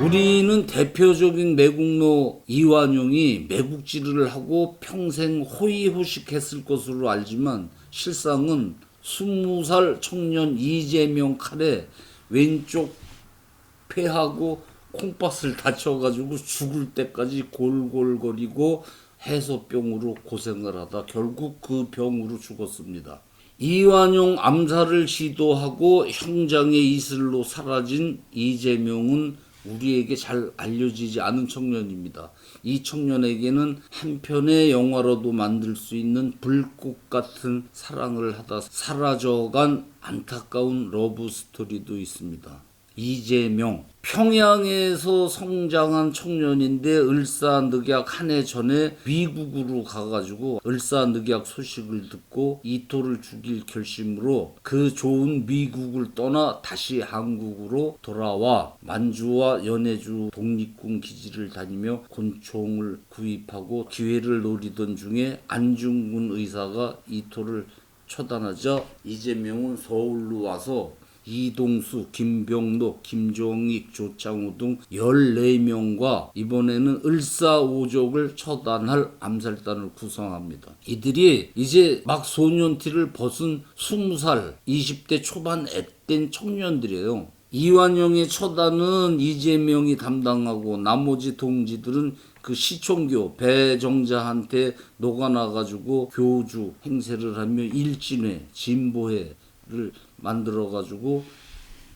우리는 대표적인 매국노 이완용이 매국지를 하고 평생 호의호식했을 것으로 알지만 실상은 20살 청년 이재명 칼에 왼쪽 폐하고 콩팥을 다쳐가지고 죽을 때까지 골골거리고 해소병으로 고생을 하다 결국 그 병으로 죽었습니다. 이완용 암살을 시도하고 형장의 이슬로 사라진 이재명은 우리에게 잘 알려지지 않은 청년입니다. 이 청년에게는 한 편의 영화로도 만들 수 있는 불꽃 같은 사랑을 하다 사라져간 안타까운 러브 스토리도 있습니다. 이재명, 평양에서 성장한 청년인데 을사늑약 한 해 전에 미국으로 가가지고 을사늑약 소식을 듣고 이토를 죽일 결심으로 그 좋은 미국을 떠나 다시 한국으로 돌아와 만주와 연해주 독립군 기지를 다니며 권총을 구입하고 기회를 노리던 중에 안중근 의사가 이토를 처단하자 이재명은 서울로 와서 이동수, 김병록, 김종익, 조창우 등 14명과 이번에는 을사오족을 처단할 암살단을 구성합니다. 이들이 이제 막 소년티를 벗은 20살, 20대 초반 앳된 청년들이에요. 이완용의 처단은 이재명이 담당하고 나머지 동지들은 그 시총교 배정자한테 녹아나가지고 교주 행세를 하며 일진회, 진보회를 만들어가지고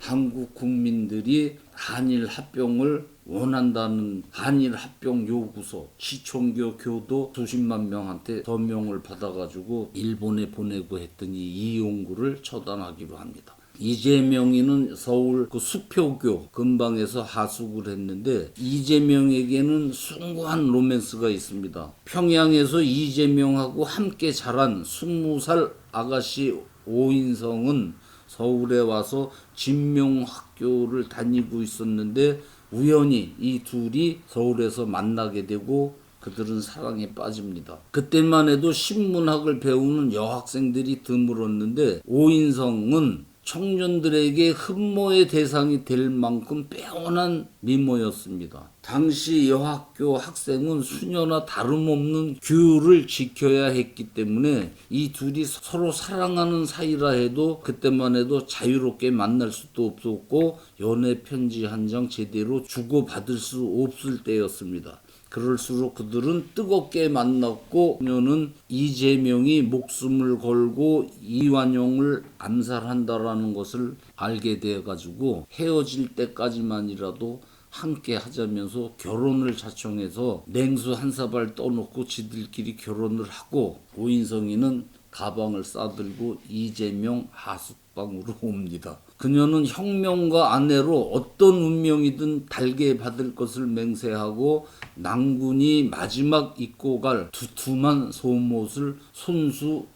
한국 국민들이 한일 합병을 원한다는 한일 합병 요구서 시총교 교도 수십만 명한테 서명을 받아가지고 일본에 보내고 했더니 이용구를 처단하기로 합니다. 이재명이는 서울 그 수표교 근방에서 하숙을 했는데 이재명에게는 숭고한 로맨스가 있습니다. 평양에서 이재명하고 함께 자란 20살 아가씨 오인성은 서울에 와서 진명학교를 다니고 있었는데 우연히 이 둘이 서울에서 만나게 되고 그들은 사랑에 빠집니다. 그때만 해도 신문학을 배우는 여학생들이 드물었는데 오인성은 청년들에게 흠모의 대상이 될 만큼 빼어난 미모였습니다. 당시 여학교 학생은 수녀나 다름없는 규율을 지켜야 했기 때문에 이 둘이 서로 사랑하는 사이라 해도 그때만 해도 자유롭게 만날 수도 없었고 연애 편지 한 장 제대로 주고받을 수 없을 때였습니다. 그럴수록 그들은 뜨겁게 만났고 그녀는 이재명이 목숨을 걸고 이완용을 암살한다라는 것을 알게 되어가지고 헤어질 때까지만이라도 함께 하자면서 결혼을 자청해서 냉수 한 사발 떠놓고 지들끼리 결혼을 하고 오인성이는 가방을 싸들고 이재명 하숙방으로 옵니다. 그녀는 혁명가 아내로 어떤 운명이든 달게 받을 것을 맹세하고 낭군이 마지막 입고 갈 두툼한 속옷을 손수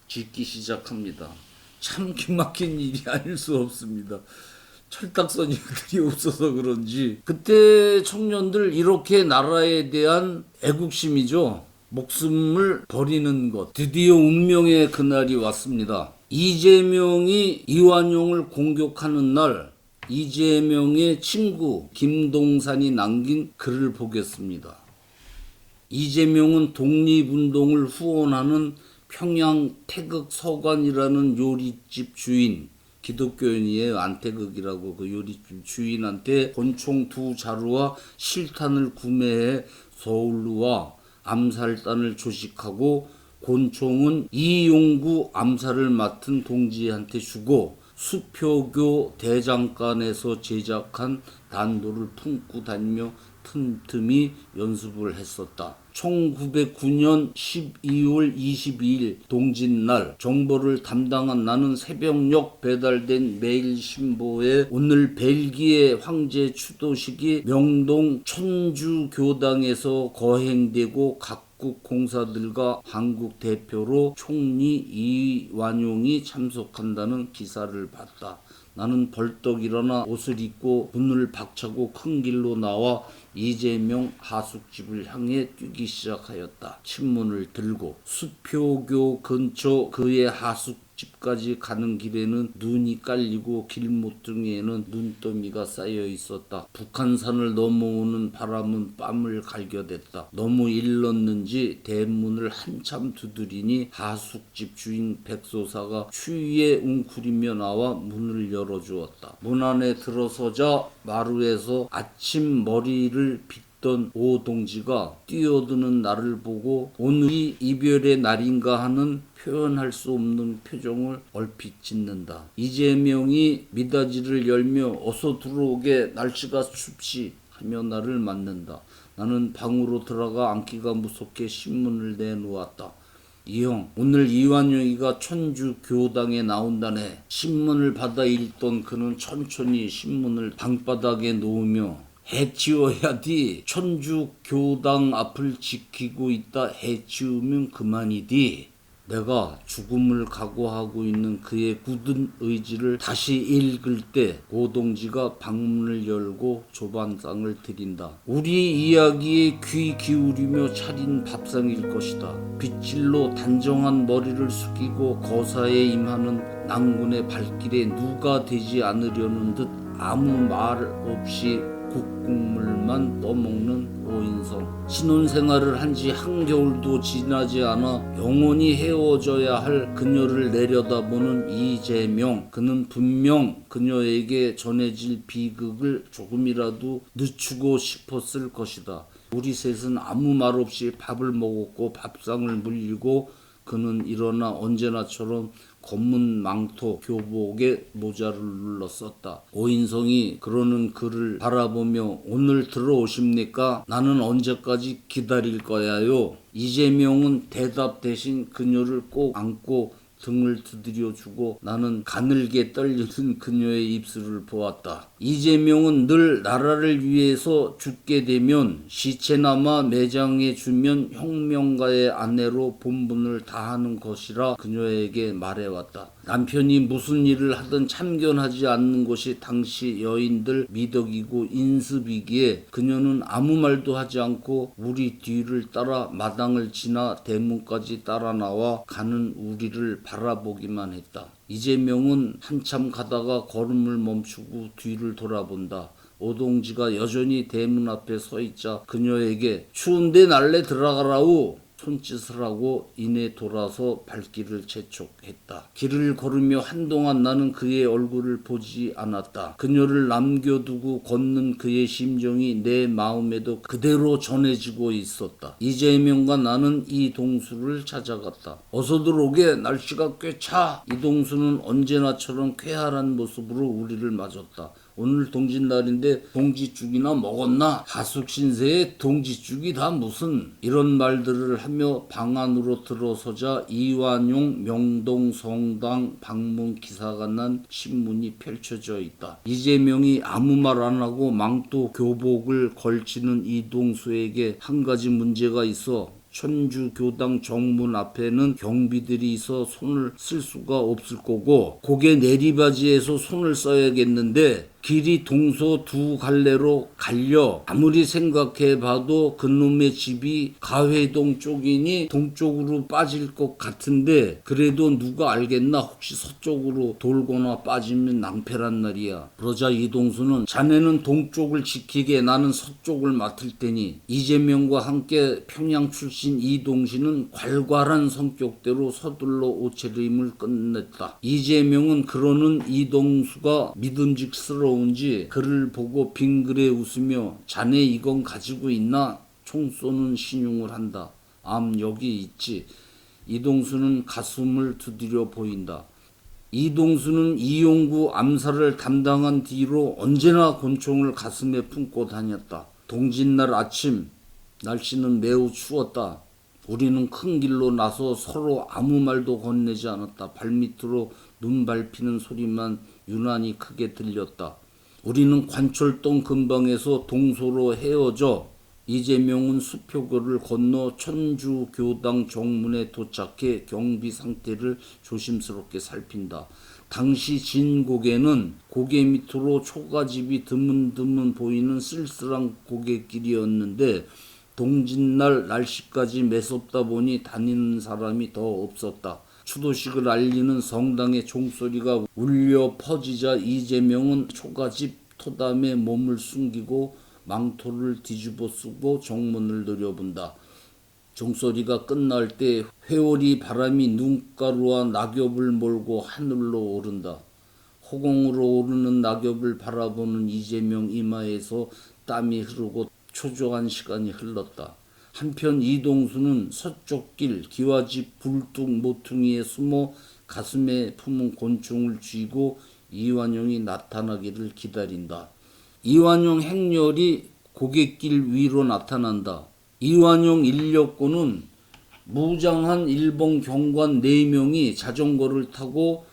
짓기 시작합니다. 참 기막힌 일이 아닐 수 없습니다. 철딱서니들이 없어서 그런지 그때 청년들 이렇게 나라에 대한 애국심이죠. 목숨을 버리는 것. 드디어 운명의 그날이 왔습니다. 이재명이 이완용을 공격하는 날 이재명의 친구 김동산이 남긴 글을 보겠습니다. 이재명은 독립운동을 후원하는 평양 태극 서관이라는 요리집 주인 기독교인이에요. 안태극이라고 그 요리집 주인한테 권총 2자루와 실탄을 구매해 서울로 와 암살단을 조직하고 권총은 이용구 암살을 맡은 동지한테 주고 수표교 대장간에서 제작한 단도를 품고 다니며 틈틈이 연습을 했었다. 1909년 12월 22일 동짓날 정보를 담당한 나는 새벽녘 배달된 매일신보에 오늘 벨기에 황제 추도식이 명동 천주교당에서 거행되고 각국 공사들과 한국 대표로 총리 이완용이 참석한다는 기사를 봤다. 나는 벌떡 일어나 옷을 입고 문을 박차고 큰 길로 나와 이재명 하숙집을 향해 뛰기 시작하였다. 친문을 들고 수표교 근처 그의 하숙 집까지 가는 길에는 눈이 깔리고 길모퉁이에는 눈더미가 쌓여 있었다. 북한산을 넘어오는 바람은 뺨을 갈겨댔다. 너무 일렀는지 대문을 한참 두드리니 하숙집 주인 백소사가 추위에 웅크리며 나와 문을 열어주었다. 문 안에 들어서자 마루에서 아침 머리를 빗던 오 동지가 뛰어드는 나를 보고 오늘이 이별의 날인가 하는 표현할 수 없는 표정을 얼핏 짓는다. 이재명이 미닫이를 열며 어서 들어오게 날씨가 춥시 하며 나를 맞는다. 나는 방으로 들어가 앉기가 무섭게 신문을 내놓았다. 이형, 오늘 이완용이가 천주 교당에 나온다네. 신문을 받아 읽던 그는 천천히 신문을 방바닥에 놓으며 해치워야지. 천주 교당 앞을 지키고 있다. 해치우면 그만이디. 내가 죽음을 각오하고 있는 그의 굳은 의지를 다시 읽을 때 고동지가 방문을 열고 조반상을 드린다. 우리 이야기에 귀 기울이며 차린 밥상일 것이다. 빗질로 단정한 머리를 숙이고 거사에 임하는 낭군의 발길에 누가 되지 않으려는 듯 아무 말 없이 국국물만 떠먹는 오인성. 신혼생활을 한 지 한겨울도 지나지 않아 영원히 헤어져야 할 그녀를 내려다보는 이재명. 그는 분명 그녀에게 전해질 비극을 조금이라도 늦추고 싶었을 것이다. 우리 셋은 아무 말 없이 밥을 먹었고 밥상을 물리고 그는 일어나 언제나처럼 검은 망토 교복에 모자를 눌렀었다. 오인성이 그러는 그를 바라보며 오늘 들어오십니까? 나는 언제까지 기다릴 거야요? 이재명은 대답 대신 그녀를 꼭 안고 등을 두드려주고 나는 가늘게 떨리는 그녀의 입술을 보았다. 이재명은 늘 나라를 위해서 죽게 되면 시체나마 매장해 주면 혁명가의 아내로 본분을 다하는 것이라 그녀에게 말해왔다. 남편이 무슨 일을 하든 참견하지 않는 것이 당시 여인들 미덕이고 인습이기에 그녀는 아무 말도 하지 않고 우리 뒤를 따라 마당을 지나 대문까지 따라 나와 가는 우리를 바라보기만 했다. 이재명은 한참 가다가 걸음을 멈추고 뒤를 돌아본다. 오동지가 여전히 대문 앞에 서 있자 그녀에게 추운데 날래 들어가라우 손짓을 하고 이내 돌아서 발길을 재촉했다. 길을 걸으며 한동안 나는 그의 얼굴을 보지 않았다. 그녀를 남겨두고 걷는 그의 심정이 내 마음에도 그대로 전해지고 있었다. 이재명과 나는 이동수를 찾아갔다. 어서 들어오게, 날씨가 꽤 차. 이동수는 언제나처럼 쾌활한 모습으로 우리를 맞았다. 오늘 동짓날인데 동지죽이나 먹었나? 하숙 신세에 동지죽이 다 무슨? 이런 말들을 하며 방 안으로 들어서자 이완용 명동 성당 방문 기사가 난 신문이 펼쳐져 있다. 이재명이 아무 말 안 하고 망토 교복을 걸치는 이동수에게 한 가지 문제가 있어. 천주교당 정문 앞에는 경비들이 있어 손을 쓸 수가 없을 거고 고개 내리바지에서 손을 써야겠는데 길이 동서 두 갈래로 갈려 아무리 생각해봐도 그놈의 집이 가회동 쪽이니 동쪽으로 빠질 것 같은데 그래도 누가 알겠나? 혹시 서쪽으로 돌거나 빠지면 낭패란 말이야. 그러자 이동수는 자네는 동쪽을 지키게 나는 서쪽을 맡을 테니 이재명과 함께 평양 출신 이동신은 괄괄한 성격대로 서둘러 옷차림을 끝냈다. 이재명은 그러는 이동수가 믿음직스러운지 그를 보고 빙그레 웃으며 자네 이건 가지고 있나? 총 쏘는 신용을 한다. 여기 있지. 이동수는 가슴을 두드려 보인다. 이동수는 이용구 암살을 담당한 뒤로 언제나 권총을 가슴에 품고 다녔다. 동짓날 아침 날씨는 매우 추웠다. 우리는 큰 길로 나서 서로 아무 말도 건네지 않았다. 발밑으로 눈 밟히는 소리만 유난히 크게 들렸다. 우리는 관철동 근방에서 동소로 헤어져 이재명은 수표거를 건너 천주교당 정문에 도착해 경비 상태를 조심스럽게 살핀다. 당시 진곡에는 고개 밑으로 초가집이 드문드문 보이는 쓸쓸한 고갯길이었는데 동짓날 날씨까지 매섭다 보니 다니는 사람이 더 없었다. 추도식을 알리는 성당의 종소리가 울려 퍼지자 이재명은 초가집 토담에 몸을 숨기고 망토를 뒤집어 쓰고 정문을 노려본다. 종소리가 끝날 때 회오리 바람이 눈가루와 낙엽을 몰고 하늘로 오른다. 허공으로 오르는 낙엽을 바라보는 이재명 이마에서 땀이 흐르고 초조한 시간이 흘렀다. 한편 이동수는 서쪽 길 기와집 불뚝 모퉁이에 숨어 가슴에 품은 곤충을 쥐고 이완용이 나타나기를 기다린다. 이완용 행렬이 고갯길 위로 나타난다. 이완용 인력거는 무장한 일본 경관 4명이 자전거를 타고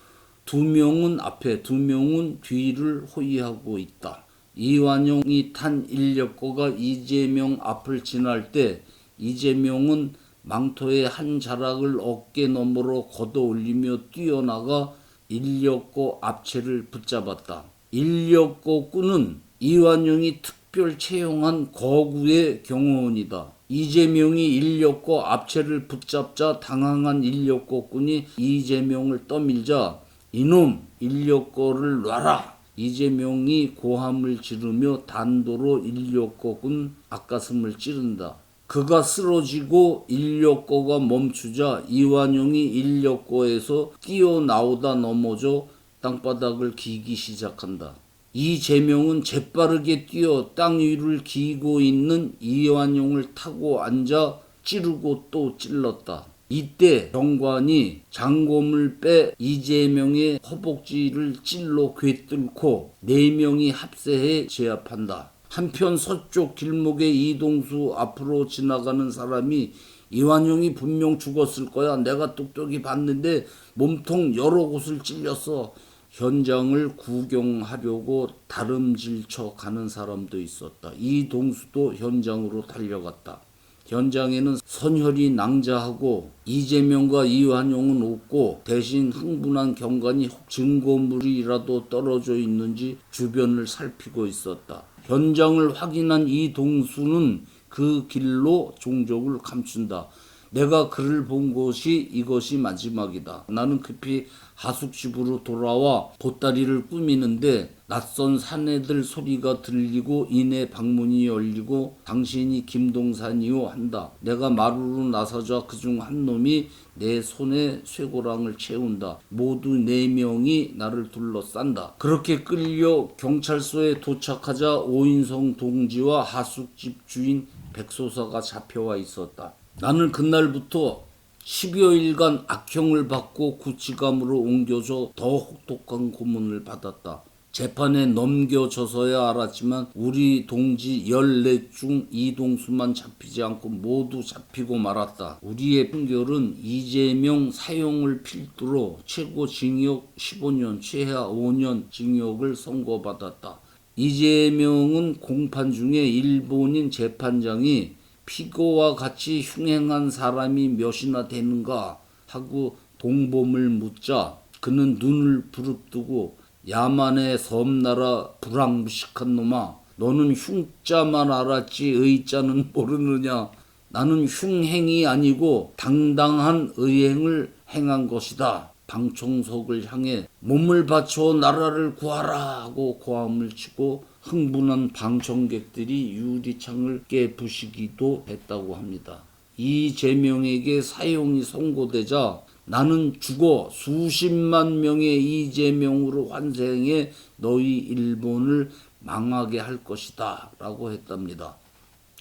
2명은 앞에 2명은 뒤를 호위하고 있다. 이완용이 탄 인력거가 이재명 앞을 지날 때 이재명은 망토의 한 자락을 어깨 너머로 걷어올리며 뛰어나가 인력거 앞채를 붙잡았다. 인력거 꾼은 이완용이 특별 채용한 거구의 경호원이다. 이재명이 인력거 앞채를 붙잡자 당황한 인력거 꾼이 이재명을 떠밀자 이놈 인력거를 놔라. 이재명이 고함을 지르며 단도로 인력거 꾼 앞가슴을 찌른다. 그가 쓰러지고 인력거가 멈추자 이완용이 인력거에서 뛰어나오다 넘어져 땅바닥을 기기 시작한다. 이재명은 재빠르게 뛰어 땅 위를 기고 있는 이완용을 타고 앉아 찌르고 또 찔렀다. 이때 경관이 장검을 빼 이재명의 허벅지를 찔러 꿰뚫고 4명이 합세해 제압한다. 한편 서쪽 길목에 이동수 앞으로 지나가는 사람이 이완용이 분명 죽었을 거야. 내가 똑똑히 봤는데 몸통 여러 곳을 찔렸어. 현장을 구경하려고 다름질쳐 가는 사람도 있었다. 이동수도 현장으로 달려갔다. 현장에는 선혈이 낭자하고 이재명과 이완용은 없고 대신 흥분한 경관이 증거물이라도 떨어져 있는지 주변을 살피고 있었다. 현장을 확인한 이동수는 그 길로 종족을 감춘다. 내가 그를 본 곳이 이것이 마지막이다. 나는 급히 하숙집으로 돌아와 보따리를 꾸미는데 낯선 사내들 소리가 들리고 이내 방문이 열리고 당신이 김동산이요 한다. 내가 마루로 나서자 그중 한 놈이 내 손에 쇠고랑을 채운다. 모두 4명이 나를 둘러싼다. 그렇게 끌려 경찰서에 도착하자 오인성 동지와 하숙집 주인 백소사가 잡혀와 있었다. 나는 그날부터 10여일간 악형을 받고 구치감으로 옮겨져 더 혹독한 고문을 받았다. 재판에 넘겨져서야 알았지만 우리 동지 14 중 이동수만 잡히지 않고 모두 잡히고 말았다. 우리의 판결은 이재명 사형을 필두로 최고 징역 15년, 최하 5년 징역을 선고받았다. 이재명은 공판 중에 일본인 재판장이 피고와 같이 흉행한 사람이 몇이나 되는가 하고 동범을 묻자 그는 눈을 부릅뜨고 야만의 섬나라 불황무식한 놈아, 너는 흉자만 알았지 의자는 모르느냐. 나는 흉행이 아니고 당당한 의행을 행한 것이다. 방청석을 향해 몸을 바쳐 나라를 구하라 하고 고함을 치고 흥분한 방청객들이 유리창을 깨부시기도 했다고 합니다. 이재명에게 사형이 선고되자 나는 죽어 수십만 명의 이재명으로 환생해 너희 일본을 망하게 할 것이다 라고 했답니다.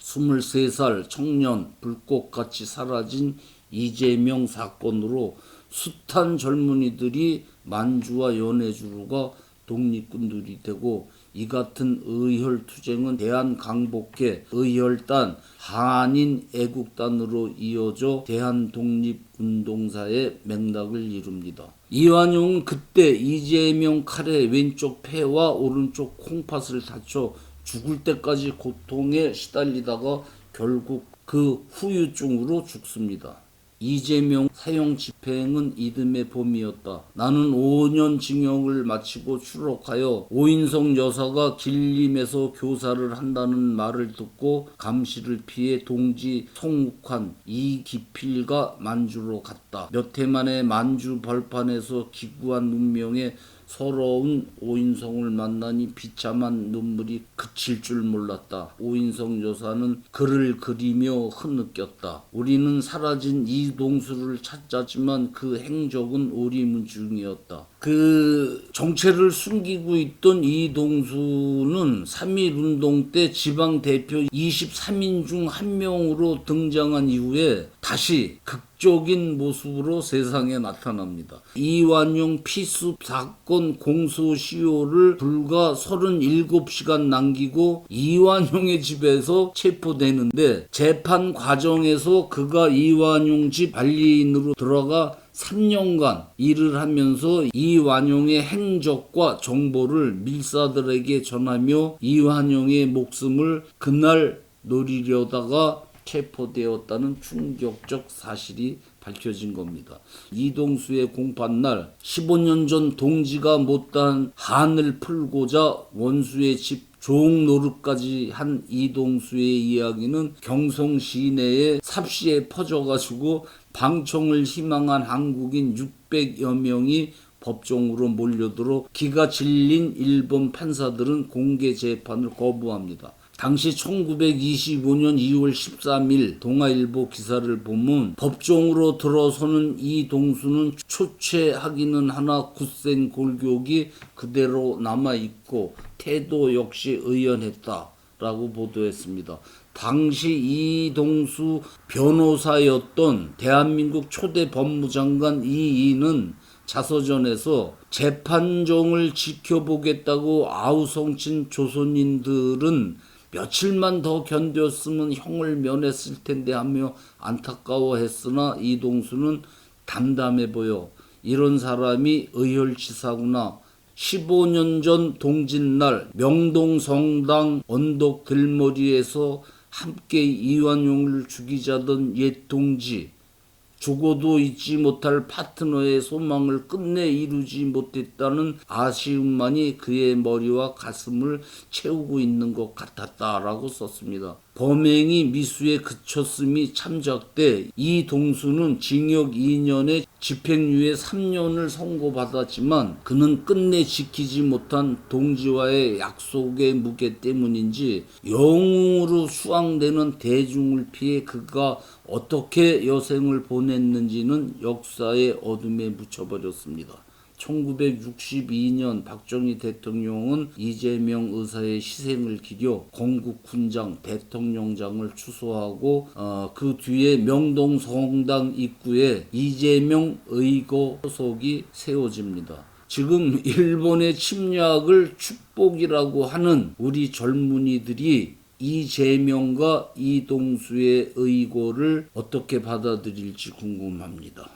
23살 청년 불꽃같이 사라진 이재명 사건으로 숱한 젊은이들이 만주와 연해주로가 독립군들이 되고 이 같은 의혈투쟁은 대한강복회, 의혈단, 한인 애국단으로 이어져 대한독립운동사의 맥락을 이룹니다. 이완용은 그때 이재명 칼에 왼쪽 폐와 오른쪽 콩팥을 다쳐 죽을 때까지 고통에 시달리다가 결국 그 후유증으로 죽습니다. 이재명 사형 집행은 이듬해 봄이었다. 나는 5년 징역을 마치고 추록하여 오인성 여사가 길림에서 교사를 한다는 말을 듣고 감시를 피해 동지 송욱환, 이기필과 만주로 갔다. 몇 해 만에 만주 벌판에서 기구한 운명에 서러운 오인성을 만나니 비참한 눈물이 그칠 줄 몰랐다. 오인성 여사는 글을 그리며 흐느꼈다. 우리는 사라진 이동수를 찾았지만 그 행적은 오리무중이었다. 그 정체를 숨기고 있던 이동수는 3.1운동 때 지방대표 23인 중 한 명으로 등장한 이후에 다시 극적인 모습으로 세상에 나타납니다. 이완용 피습 사건 공소시효를 불과 37시간 남기고 이완용의 집에서 체포되는데 재판 과정에서 그가 이완용 집 관리인으로 들어가 3년간 일을 하면서 이완용의 행적과 정보를 밀사들에게 전하며 이완용의 목숨을 그날 노리려다가 체포되었다는 충격적 사실이 밝혀진 겁니다. 이동수의 공판날 15년 전 동지가 못다한 한을 풀고자 원수의 집 종노릇까지 한 이동수의 이야기는 경성 시내에 삽시에 퍼져가지고 방청을 희망한 한국인 600여 명이 법정으로 몰려들어 기가 질린 일본 판사들은 공개 재판을 거부합니다. 당시 1925년 2월 13일 동아일보 기사를 보면 법정으로 들어서는 이동수는 초췌하기는 하나 굳센 골격이 그대로 남아있고 태도 역시 의연했다라고 보도했습니다. 당시 이동수 변호사였던 대한민국 초대 법무장관 이인은 자서전에서 재판정을 지켜보겠다고 아우성친 조선인들은 며칠만 더 견뎠으면 형을 면했을 텐데 하며 안타까워했으나 이동수는 담담해 보여 이런 사람이 의열치사구나. 15년 전 동짓날 명동성당 언덕 들머리에서 함께 이완용을 죽이자던 옛 동지, 죽어도 잊지 못할 파트너의 소망을 끝내 이루지 못했다는 아쉬움만이 그의 머리와 가슴을 채우고 있는 것 같았다라고 썼습니다. 범행이 미수에 그쳤음이 참작돼 이동수는 징역 2년에 집행유예 3년을 선고받았지만 그는 끝내 지키지 못한 동지와의 약속의 무게 때문인지 영웅으로 수왕되는 대중을 피해 그가 어떻게 여생을 보냈는지는 역사의 어둠에 묻혀버렸습니다. 1962년 박정희 대통령은 이재명 의사의 희생을 기려 건국훈장 대통령장을 추소하고 그 뒤에 명동성당 입구에 이재명 의거 소속이 세워집니다. 지금 일본의 침략을 축복이라고 하는 우리 젊은이들이 이재명과 이동수의 의거를 어떻게 받아들일지 궁금합니다.